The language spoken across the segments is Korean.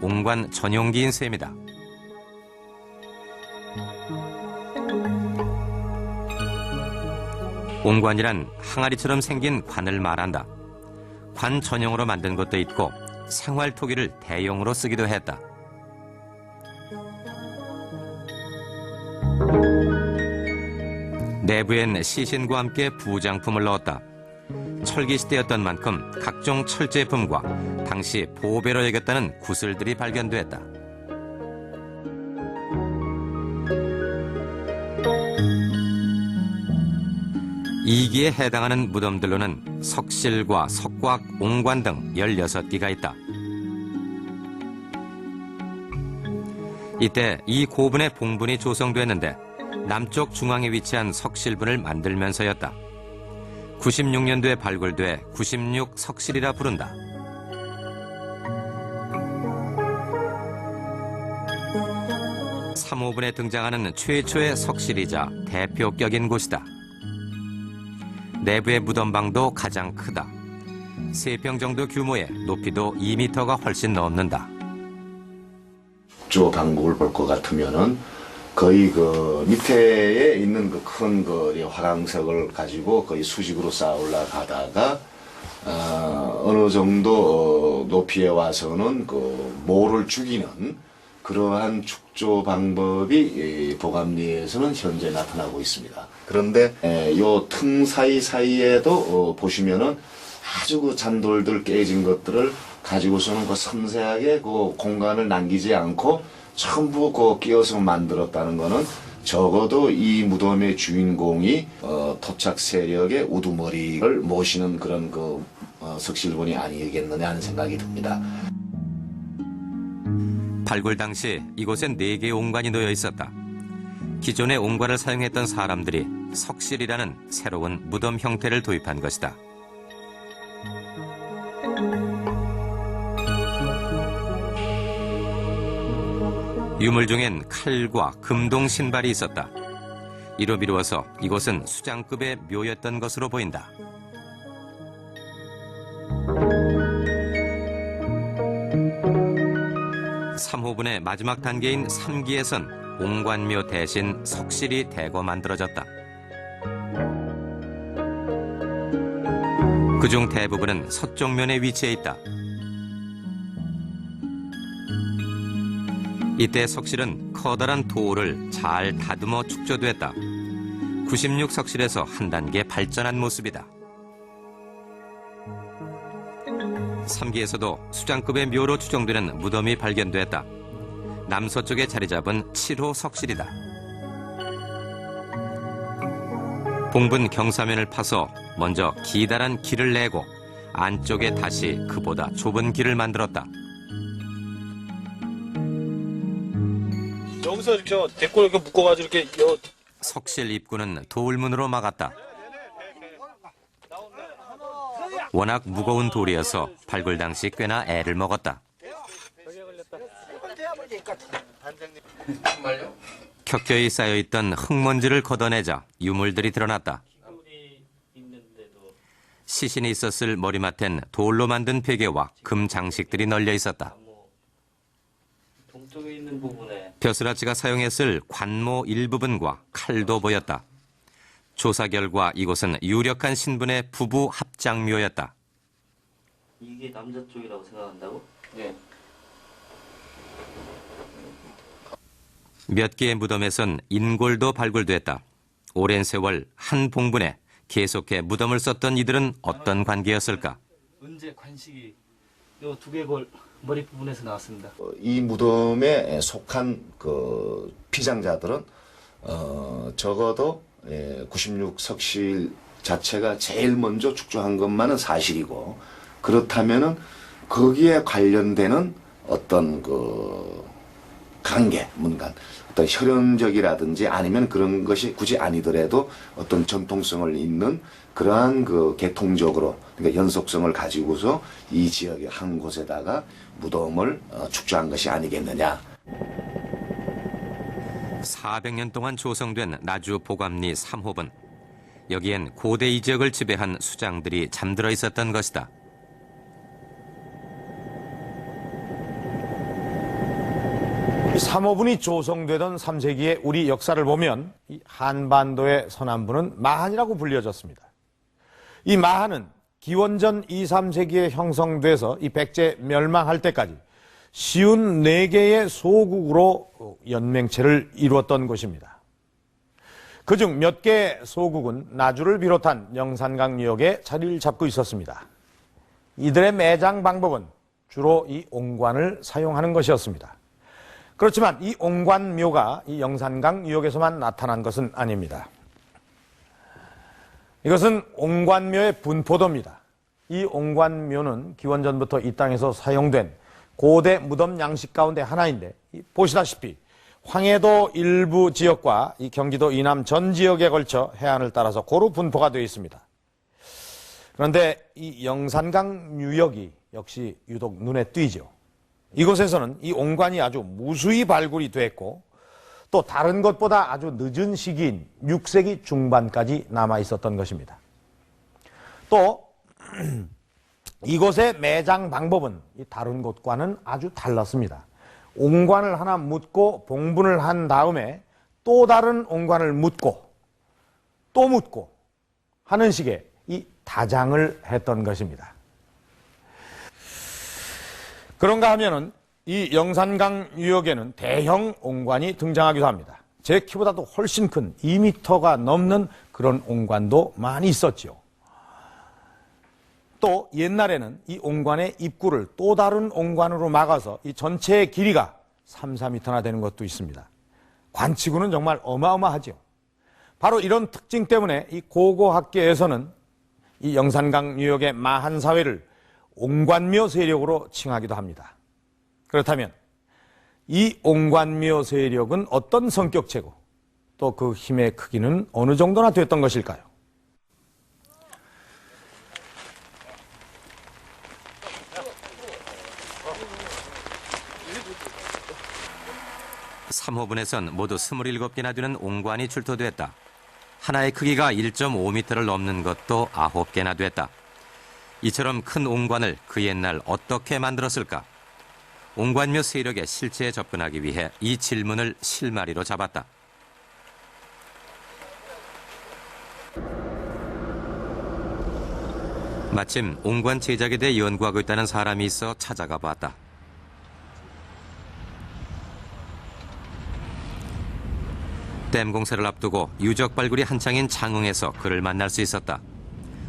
옹관 전용기인 셈이다. 옹관이란 항아리처럼 생긴 관을 말한다. 관 전용으로 만든 것도 있고 생활 토기를 대용으로 쓰기도 했다. 내부엔 시신과 함께 부장품을 넣었다. 철기 시대였던 만큼 각종 철제품과 당시 보배로 여겼다는 구슬들이 발견됐다. 이기에 해당하는 무덤들로는 석실과 석곽, 옹관 등 16기가 있다. 이때 이 고분의 봉분이 조성됐는데 남쪽 중앙에 위치한 석실분을 만들면서였다. 96년도에 발굴돼 96 석실이라 부른다. 삼호분에 등장하는 최초의 석실이자 대표격인 곳이다. 내부의 무덤방도 가장 크다. 3평 정도 규모에 높이도 2m가 훨씬 넘는다. 저 방법을 볼 것 같으면은 거의 그 밑에에 있는 그 큰 그 화강석을 가지고 거의 수직으로 쌓아 올라가다가 어느 정도 높이에 와서는 그 모를 죽이는 그러한 축조 방법이 보감리에서는 현재 나타나고 있습니다. 그런데 요 틈 사이사이에도 보시면은 아주 그 잔돌들 깨진 것들을 가지고서는 그 섬세하게 그 공간을 남기지 않고 전부 그 끼워서 만들었다는 거는 적어도 이 무덤의 주인공이 토착 세력의 우두머리를 모시는 그런 그 석실본이 아니겠느냐 하는 생각이 듭니다. 발굴 당시 이곳엔 4개의 옹관이 놓여 있었다. 기존의 옹관을 사용했던 사람들이 석실이라는 새로운 무덤 형태를 도입한 것이다. 유물 중엔 칼과 금동 신발이 있었다. 이로 미루어서 이곳은 수장급의 묘였던 것으로 보인다. 삼호분의 마지막 단계인 3기에선 옹관묘 대신 석실이 대거 만들어졌다. 그중 대부분은 서쪽면에 위치해 있다. 이때 석실은 커다란 돌을 잘 다듬어 축조됐다. 96 석실에서 한 단계 발전한 모습이다. 3기에서도 수장급의 묘로 추정되는 무덤이 발견됐다. 남서쪽에 자리 잡은 7호 석실이다. 봉분 경사면을 파서 먼저 기다란 길을 내고 안쪽에 다시 그보다 좁은 길을 만들었다. 여기서 이렇게 대골 이렇게 묶어가지고 이렇게 석실 입구는 돌문으로 막았다. 워낙 무거운 돌이어서 발굴 당시 꽤나 애를 먹었다. 켜켜이 쌓여있던 흙먼지를 걷어내자 유물들이 드러났다. 시신이 있었을 머리맡엔 돌로 만든 베개와 금 장식들이 널려 있었다. 동쪽에 있는 부분에 벼슬아치가 사용했을 관모 일부분과 칼도 보였다. 조사 결과 이곳은 유력한 신분의 부부 합장묘였다. 이게 남자 쪽이라고 생각한다고? 네. 몇 개의 무덤에선 인골도 발굴됐다. 오랜 세월 한 봉분에 계속해 무덤을 썼던 이들은 어떤 관계였을까? 은재 관식이 요 두개골 머리 부분에서 나왔습니다. 이 무덤에 속한 그 피장자들은 적어도 96 석실 자체가 제일 먼저 축조한 것만은 사실이고, 그렇다면은 거기에 관련되는 어떤 그 관계, 뭔가 어떤 혈연적이라든지 아니면 그런 것이 굳이 아니더라도 어떤 전통성을 잇는 그러한 그 계통적으로, 그러니까 연속성을 가지고서 이 지역의 한 곳에다가 무덤을 축조한 것이 아니겠느냐. 400년 동안 조성된 나주 보감리 3호분. 여기엔 고대 이 지역을 지배한 수장들이 잠들어 있었던 것이다. 이 삼호분이 조성되던 3세기의 우리 역사를 보면 이 한반도의 서남부는 마한이라고 불려졌습니다. 이 마한은 기원전 2, 3세기에 형성돼서 이 백제 멸망할 때까지 쉬운 4개의 소국으로 연맹체를 이루었던 곳입니다. 그중 몇 개의 소국은 나주를 비롯한 영산강 유역에 자리를 잡고 있었습니다. 이들의 매장 방법은 주로 이 옹관을 사용하는 것이었습니다. 그렇지만 이 옹관묘가 이 영산강 유역에서만 나타난 것은 아닙니다. 이것은 옹관묘의 분포도입니다. 이 옹관묘는 기원전부터 이 땅에서 사용된 고대 무덤 양식 가운데 하나인데 보시다시피 황해도 일부 지역과 이 경기도 이남 전 지역에 걸쳐 해안을 따라서 고루 분포가 되어 있습니다. 그런데 이 영산강 유역이 역시 유독 눈에 띄죠. 이곳에서는 이 옹관이 아주 무수히 발굴이 됐고 또 다른 것보다 아주 늦은 시기인 6세기 중반까지 남아 있었던 것입니다. 또 이곳의 매장 방법은 다른 곳과는 아주 달랐습니다. 옹관을 하나 묻고 봉분을 한 다음에 또 다른 옹관을 묻고 또 묻고 하는 식의 이 다장을 했던 것입니다. 그런가 하면은 이 영산강 유역에는 대형 옹관이 등장하기도 합니다. 제 키보다도 훨씬 큰 2m가 넘는 그런 옹관도 많이 있었지요. 또 옛날에는 이 옹관의 입구를 또 다른 옹관으로 막아서 이 전체의 길이가 3, 4m나 되는 것도 있습니다. 관치구는 정말 어마어마하죠. 바로 이런 특징 때문에 이 고고학계에서는 이 영산강 유역의 마한 사회를 옹관묘 세력으로 칭하기도 합니다. 그렇다면 이 옹관묘 세력은 어떤 성격체고 또 그 힘의 크기는 어느 정도나 됐던 것일까요? 삼호분에선 모두 27개나 되는 옹관이 출토됐다. 하나의 크기가 1.5m를 넘는 것도 9개나 됐다. 이처럼 큰 옹관을 그 옛날 어떻게 만들었을까? 옹관묘 세력의 실체에 접근하기 위해 이 질문을 실마리로 잡았다. 마침 옹관 제작에 대해 연구하고 있다는 사람이 있어 찾아가 봤다. 댐 공사를 앞두고 유적 발굴이 한창인 장흥에서 그를 만날 수 있었다.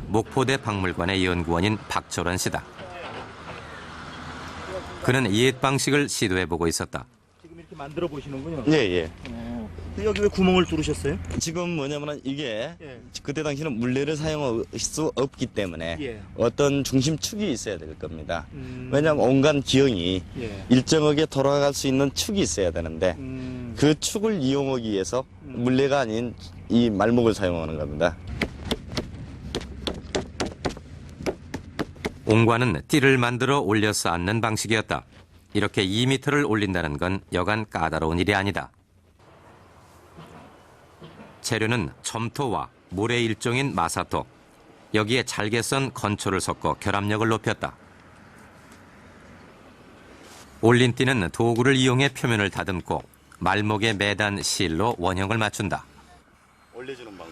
목포대 박물관의 연구원인 박철원 씨다. 그는 옛 방식을 시도해보고 있었다. 지금 이렇게 만들어 보시는군요. 예. 여기 왜 구멍을 뚫으셨어요? 지금 뭐냐면 이게 예. 그때 당시는 물레를 사용할 수 없기 때문에 예. 어떤 중심축이 있어야 될 겁니다. 왜냐하면 온갖 기형이 예. 일정하게 돌아갈 수 있는 축이 있어야 되는데 그 축을 이용하기 위해서 물레가 아닌 이 말목을 사용하는 겁니다. 옹관은 띠를 만들어 올려 쌓는 방식이었다. 이렇게 2m를 올린다는 건 여간 까다로운 일이 아니다. 재료는 점토와 모래 일종인 마사토, 여기에 잘게 썬 건초를 섞어 결합력을 높였다. 올린 띠는 도구를 이용해 표면을 다듬고 말목에 매단 실로 원형을 맞춘다.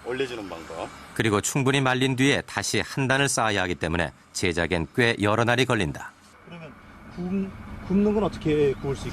올려주는 방법. 그리고 충분히 말린 뒤에 다시 한 단을 쌓아야 하기 때문에 제작엔 꽤 여러 날이 걸린다. 그러면 굽는 건 어떻게 구울 수